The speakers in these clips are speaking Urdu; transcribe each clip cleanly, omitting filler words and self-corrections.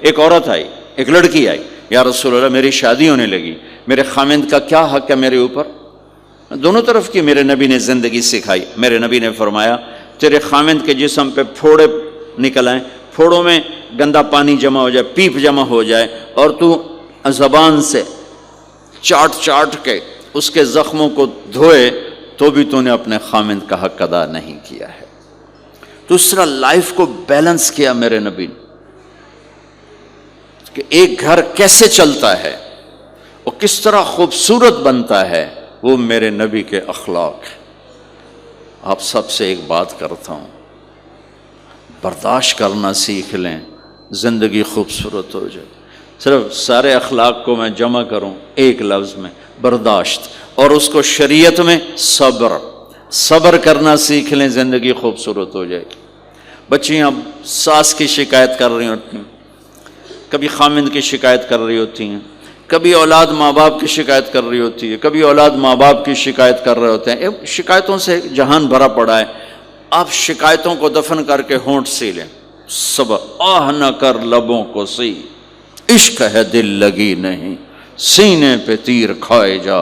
ایک عورت آئی، ایک لڑکی آئی، یا رسول اللہ میری شادی ہونے لگی، میرے خامند کا کیا حق ہے میرے اوپر؟ دونوں طرف کی میرے نبی نے زندگی سکھائی۔ میرے نبی نے فرمایا تیرے خامند کے جسم پہ پھوڑے نکل آئیں، پھوڑوں میں گندا پانی جمع ہو جائے، پیپ جمع ہو جائے، اور تو زبان سے چاٹ چاٹ کے اس کے زخموں کو دھوئے، تو بھی تو نے اپنے خامند کا حق ادا نہیں کیا ہے۔ تو اس طرح لائف کو بیلنس کیا میرے نبی نے کہ ایک گھر کیسے چلتا ہے اور کس طرح خوبصورت بنتا ہے، وہ میرے نبی کے اخلاق ہیں۔ آپ سب سے ایک بات کرتا ہوں، برداشت کرنا سیکھ لیں، زندگی خوبصورت ہو جائے۔ صرف سارے اخلاق کو میں جمع کروں ایک لفظ میں، برداشت، اور اس کو شریعت میں صبر۔ صبر کرنا سیکھ لیں، زندگی خوبصورت ہو جائے گی۔ بچیاں ساس کی شکایت کر رہی ہوتی ہیں، کبھی خامند کی شکایت کر رہی ہوتی ہیں، کبھی اولاد ماں باپ کی شکایت کر رہی ہوتی ہے، کبھی اولاد ماں باپ کی شکایت کر رہے ہوتے ہیں۔ شکایتوں سے جہان بھرا پڑا ہے۔ آپ شکایتوں کو دفن کر کے ہونٹ سی لیں، صبر، آہ نہ کر لبوں کو سی، عشق ہے دل لگی نہیں، سینے پہ تیر کھائے جا،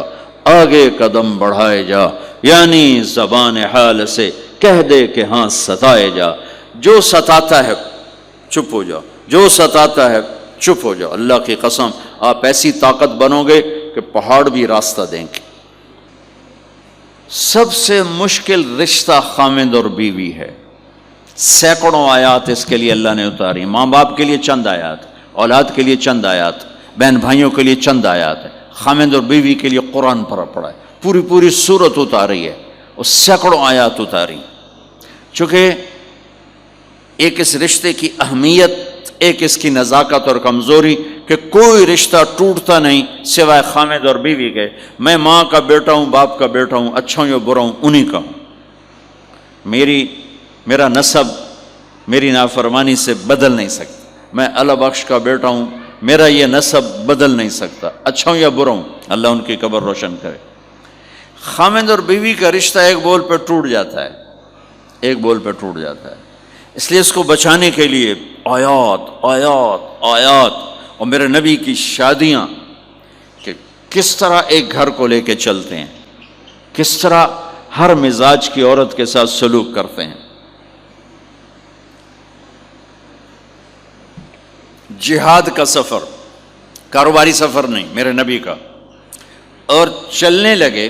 آگے قدم بڑھائے جا، یعنی زبان حال سے کہہ دے کہ ہاں ستائے جا۔ جو ستاتا ہے چپ ہو جاؤ، جو ستاتا ہے چپ ہو جاؤ۔ اللہ کی قسم آپ ایسی طاقت بنو گے کہ پہاڑ بھی راستہ دیں گے۔ سب سے مشکل رشتہ خامند اور بیوی ہے۔ سینکڑوں آیات اس کے لیے اللہ نے اتاری، ماں باپ کے لیے چند آیات، اولاد کے لیے چند آیات، بہن بھائیوں کے لیے چند آیات ہے، خامند اور بیوی کے لیے قرآن پڑا ہے، پوری سورت اتاری ہے اور سینکڑوں آیات اتاری۔ چونکہ ایک اس رشتے کی اہمیت، ایک اس کی نزاکت اور کمزوری کہ کوئی رشتہ ٹوٹتا نہیں سوائے خامند اور بیوی کے۔ میں ماں کا بیٹا ہوں، باپ کا بیٹا ہوں، اچھا ہوں یا برا ہوں، انہی کا ہوں۔ میرا نسب میری نافرمانی سے بدل نہیں سکتا۔ میں اللہ بخش کا بیٹا ہوں، میرا یہ نسب بدل نہیں سکتا، اچھا ہوں یا برا ہوں، اللہ ان کی قبر روشن کرے۔ خامند اور بیوی کا رشتہ ایک بول پہ ٹوٹ جاتا ہے، ایک بول پہ ٹوٹ جاتا ہے۔ اس لیے اس کو بچانے کے لیے آیات آیات آیات، اور میرے نبی کی شادیاں کہ کس طرح ایک گھر کو لے کے چلتے ہیں، کس طرح ہر مزاج کی عورت کے ساتھ سلوک کرتے ہیں۔ جہاد کا سفر، کاروباری سفر نہیں، میرے نبی کا، اور چلنے لگے،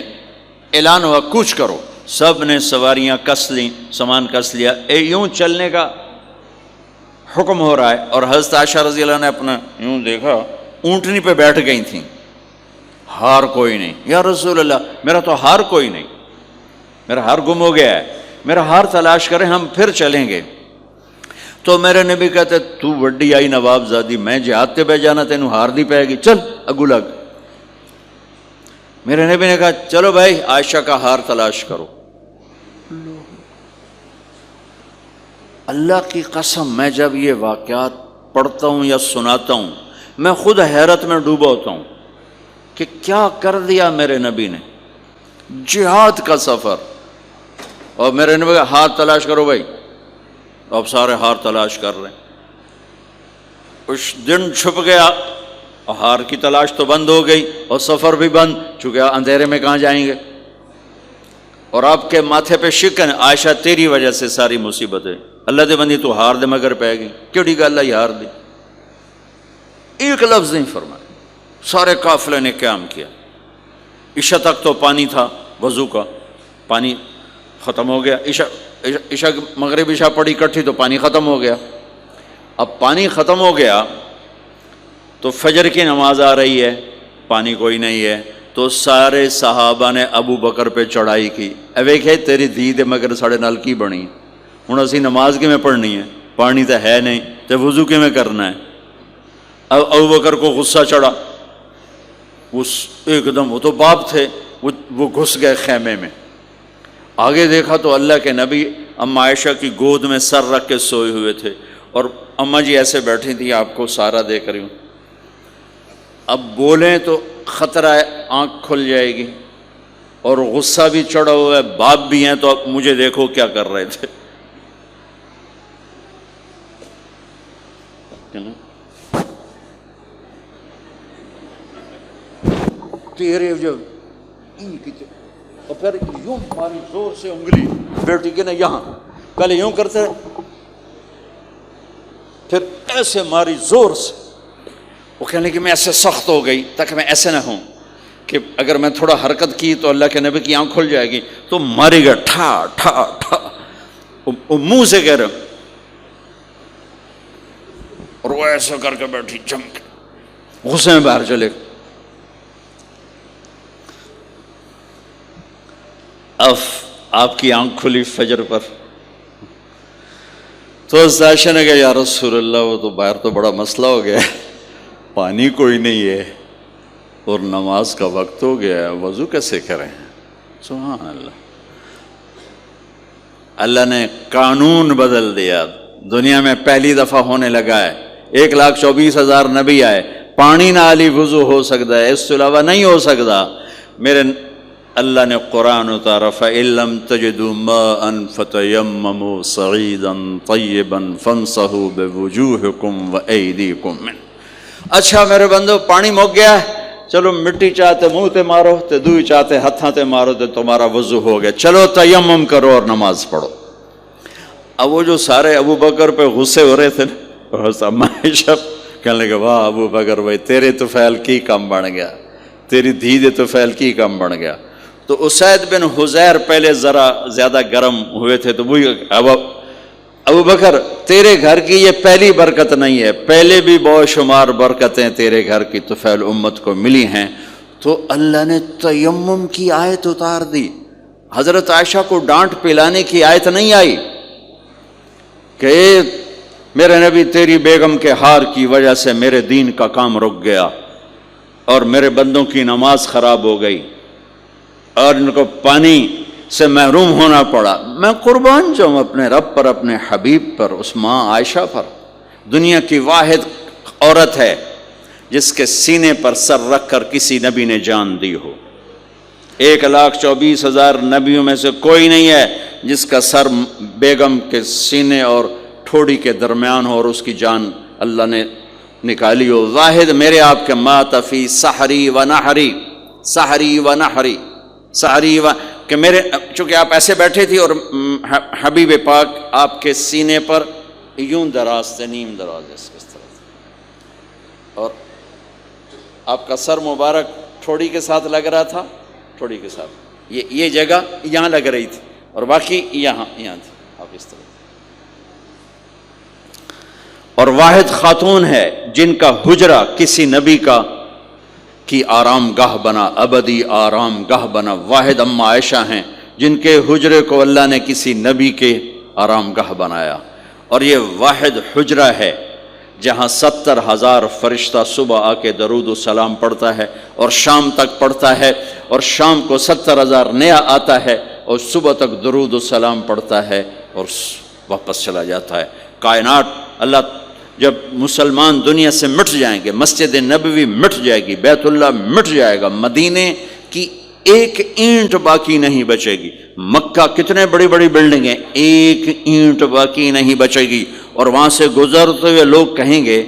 اعلان ہوا کوچ کرو، سب نے سواریاں کس لیں، سامان کس لیا، یوں چلنے کا حکم ہو رہا ہے۔ اور حضرت عائشہ رضی اللہ نے اپنا یوں دیکھا، اونٹنی پہ بیٹھ گئی تھیں، ہار کوئی نہیں۔ یا رسول اللہ میرا تو ہار کوئی نہیں، میرا ہار گم ہو گیا ہے، میرا ہار تلاش کریں، ہم پھر چلیں گے۔ تو میرے نبی کہتے تو وڈی آئی نواب زادی، میں جہاد تے بہ جانا تینوں ہار دی پائے گی، چل اگو لگ۔ میرے نبی نے کہا چلو بھائی عائشہ کا ہار تلاش کرو۔ اللہ کی قسم میں جب یہ واقعات پڑھتا ہوں یا سناتا ہوں میں خود حیرت میں ڈوبا ہوتا ہوں کہ کیا کر دیا میرے نبی نے۔ جہاد کا سفر، اور میرے نبی کا ہار تلاش کرو بھائی، اب سارے ہار تلاش کر رہے ہیں۔ اس دن چھپ گیا، ہار کی تلاش تو بند ہو گئی اور سفر بھی بند، چونکہ اندھیرے میں کہاں جائیں گے۔ اور آپ کے ماتھے پہ شکن، عائشہ تیری وجہ سے ساری مصیبت ہے، اللہ دے بندی تو ہار دے مگر پہ گئی، کیڑی گل ہے ہار دی؟ ایک لفظ نہیں فرمایا۔ سارے قافلے نے قیام کیا، عشاء تک تو پانی تھا، وضو کا پانی ختم ہو گیا، عشاء مغرب عشاء پڑی کٹھی تو پانی ختم ہو گیا۔ اب پانی ختم ہو گیا تو فجر کی نماز آ رہی ہے، پانی کوئی نہیں ہے، تو سارے صحابہ نے ابو بکر پہ چڑھائی کی، ویکھے تیری دھی دے مگر ساڑے نال کی بنی، ہوں اسی نماز کی میں پڑھنی ہے، پانی تو ہے نہیں تو وضو کی میں کرنا ہے۔ اب ابو بکر کو غصہ چڑھا، ایک دم، وہ تو باپ تھے، وہ گھس گئے خیمے میں۔ آگے دیکھا تو اللہ کے نبی اماں عائشہ کی گود میں سر رکھ کے سوئے ہوئے تھے، اور اماں جی ایسے بیٹھی تھی، آپ کو سارا دیکھ رہی ہوں۔ اب بولیں تو خطرہ ہے آنکھ کھل جائے گی، اور غصہ بھی چڑھا ہوا ہے، باپ بھی ہیں، تو اب مجھے دیکھو کیا کر رہے تھے۔ تیرے جو اور پھر یوں ماری زور سے انگلی بیٹی کے نا یہاں، پہلے یوں کرتے پھر ایسے ماری زور سے. وہ کہنے لگی میں ایسے سخت ہو گئی تاکہ میں ایسے نہ ہوں کہ اگر میں تھوڑا حرکت کی تو اللہ کے نبی کی آنکھ کھل جائے گی. تو ماری گا ٹھا ٹھا ٹھا، وہ منہ سے کہہ رہے اور وہ ایسا کر کے بیٹھی جم کے غصے میں باہر چلے. اب آپ کی آنکھ کھلی فجر پر تو عائشہ نے کہا یا رسول اللہ وہ تو باہر تو بڑا مسئلہ ہو گیا ہے، پانی کوئی نہیں ہے اور نماز کا وقت ہو گیا ہے، وضو کیسے کریں؟ سبحان اللہ. اللہ نے قانون بدل دیا. دنیا میں پہلی دفعہ ہونے لگا ہے 1,24,000 نبی آئے، پانی نہ علی وضو ہو سکتا ہے، اس کے علاوہ نہیں ہو سکتا. میرے اللہ نے قرآن اتارا فَإِن لَّمْ تَجِدُوا مَاءً فَتَيَمَّمُوا صَعِيدًا طَيِّبًا فَامْسَحُوا بِوُجُوهِكُمْ وَأَيْدِيكُمْ مِنْهُ. اچھا میرے بندو پانی مک گیا ہے، چلو مٹی چاہتے منہ تے مارو تے دوئی چاہتے ہتھاں تے مارو تے تمہارا وضو ہو گیا، چلو تیمم کرو اور نماز پڑھو. اب وہ جو سارے ابو بکر پہ غصے ہو رہے تھے نا، عائشہ کہنے لگے واہ ابو بکر بھائی تیرے تو فعل کی کم بن گیا، تیری دھی دے تو فعل کی کم بن گیا. تو اسید بن حزیر پہلے ذرا زیادہ گرم ہوئے تھے تو وہی ابو بکر تیرے گھر کی یہ پہلی برکت نہیں ہے، پہلے بھی بہت شمار برکتیں تیرے گھر کی طفیل امت کو ملی ہیں. تو اللہ نے تیمم کی آیت اتار دی. حضرت عائشہ کو ڈانٹ پلانے کی آیت نہیں آئی کہ میرے نبی تیری بیگم کے ہار کی وجہ سے میرے دین کا کام رک گیا اور میرے بندوں کی نماز خراب ہو گئی اور ان کو پانی سے محروم ہونا پڑا. میں قربان جاؤں اپنے رب پر، اپنے حبیب پر، اس ماں عائشہ پر. دنیا کی واحد عورت ہے جس کے سینے پر سر رکھ کر کسی نبی نے جان دی ہو. 1,24,000 نبیوں میں سے کوئی نہیں ہے جس کا سر بیگم کے سینے اور ٹھوڑی کے درمیان ہو اور اس کی جان اللہ نے نکالی ہو. واحد میرے آپ کے مات فی سحری و نحری، سحری و نحری، سحری و کہ میرے چونکہ آپ ایسے بیٹھے تھی اور حبیب پاک آپ کے سینے پر یوں دراز تھے، نیم دراز اس طرح تھا اور آپ کا سر مبارک ٹھوڑی کے ساتھ لگ رہا تھا، ٹھوڑی کے ساتھ یہ جگہ یہاں لگ رہی تھی اور باقی یہاں تھی آپ اس طرح. اور واحد خاتون ہے جن کا حجرہ کسی نبی کی آرام گاہ بنا، ابدی آرام گاہ بنا. واحد اما عائشہ ہیں جن کے حجرے کو اللہ نے کسی نبی کے آرام گاہ بنایا. اور یہ واحد حجرہ ہے جہاں 70,000 فرشتہ صبح آ کے درود و سلام پڑھتا ہے اور شام تک پڑھتا ہے اور شام کو 70,000 نیا آتا ہے اور صبح تک درود و سلام پڑھتا ہے اور واپس چلا جاتا ہے. کائنات اللہ جب مسلمان دنیا سے مٹ جائیں گے، مسجد نبوی مٹ جائے گی، بیت اللہ مٹ جائے گا، مدینے کی ایک اینٹ باقی نہیں بچے گی. مکہ کتنے بڑی بڑی بلڈنگیں، ایک اینٹ باقی نہیں بچے گی. اور وہاں سے گزرتے ہوئے لوگ کہیں گے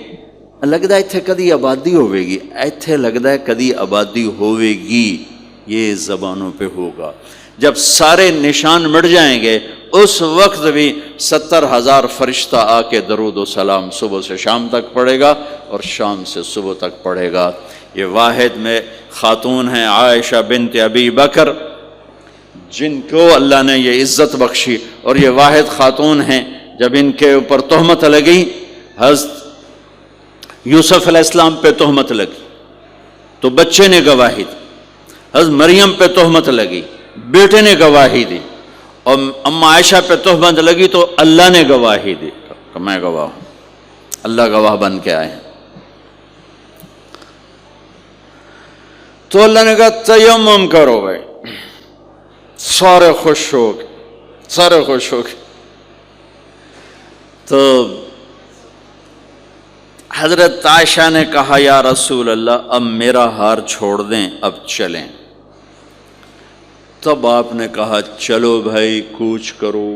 لگتا ہے اتھے کدی آبادی ہوئے گی، ایتھے لگتا ہے کدی آبادی ہوئے گی. یہ زبانوں پہ ہوگا. جب سارے نشان مٹ جائیں گے اس وقت بھی 70,000 فرشتہ آ کے درود و سلام صبح سے شام تک پڑھے گا اور شام سے صبح تک پڑھے گا. یہ واحد میں خاتون ہیں عائشہ بنت ابی بکر جن کو اللہ نے یہ عزت بخشی. اور یہ واحد خاتون ہیں جب ان کے اوپر تہمت لگی، حضرت یوسف علیہ السلام پہ تہمت لگی تو بچے نے گواہی دی، حضرت مریم پہ تہمت لگی بیٹے نے گواہی دی، اور اما عائشہ پہ تہمت لگی تو اللہ نے گواہی دی کہ میں گواہ ہوں. اللہ گواہ بن کے آئے. تو اللہ نے کہا تیمم کرو بھائی. سارے خوش ہو گئے، سارے خوش ہو گئے. تو حضرت عائشہ نے کہا یا رسول اللہ اب میرا ہار چھوڑ دیں، اب چلیں. تب آپ نے کہا چلو بھائی کوچ کرو.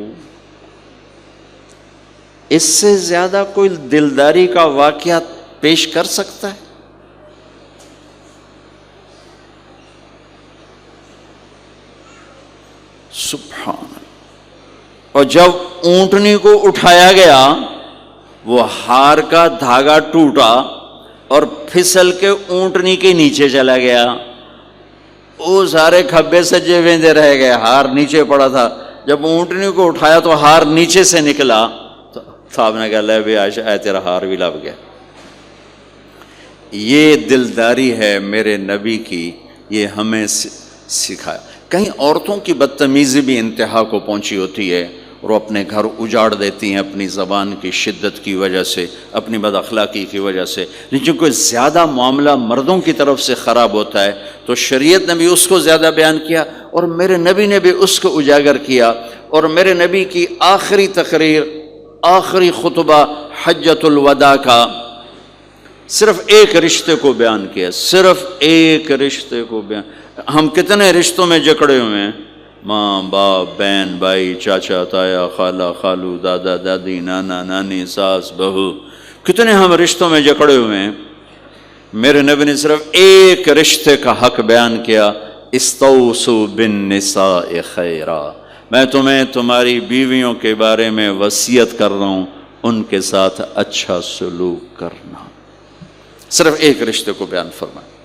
اس سے زیادہ کوئی دلداری کا واقعہ پیش کر سکتا ہے؟ سبحان اللہ۔ اور جب اونٹنی کو اٹھایا گیا وہ ہار کا دھاگا ٹوٹا اور پھسل کے اونٹنی کے نیچے چلا گیا، وہ سارے کھبے سجے ویندے رہ گئے، ہار نیچے پڑا تھا۔ جب اونٹنی کو اٹھایا تو ہار نیچے سے نکلا، تو صاحب نے کہا لے بھی عائشہ تیرا ہار بھی لب گیا۔ یہ دلداری ہے میرے نبی کی، یہ ہمیں سکھایا۔ کہیں عورتوں کی بدتمیزی بھی انتہا کو پہنچی ہوتی ہے اور وہ اپنے گھر اجاڑ دیتی ہیں اپنی زبان کی شدت کی وجہ سے، اپنی بد اخلاقی کی وجہ سے، لیکن کوئی زیادہ معاملہ مردوں کی طرف سے خراب ہوتا ہے تو شریعت نے بھی اس کو زیادہ بیان کیا اور میرے نبی نے بھی اس کو اجاگر کیا۔ اور میرے نبی کی آخری تقریر، آخری خطبہ حجۃ الوداع کا صرف ایک رشتے کو بیان کیا، صرف ایک رشتے کو بیان۔ ہم کتنے رشتوں میں جکڑے ہوئے ہیں، ماں باپ، بہن بھائی، چاچا تایا، خالہ خالو، دادا دادی، نانا نانی، ساس بہو، کتنے ہم رشتوں میں جکڑے ہوئے ہیں۔ میرے نبی نے صرف ایک رشتے کا حق بیان کیا، استوصوا بالنساء خیرا، میں تمہیں تمہاری بیویوں کے بارے میں وصیت کر رہا ہوں، ان کے ساتھ اچھا سلوک کرنا۔ صرف ایک رشتے کو بیان فرمایا۔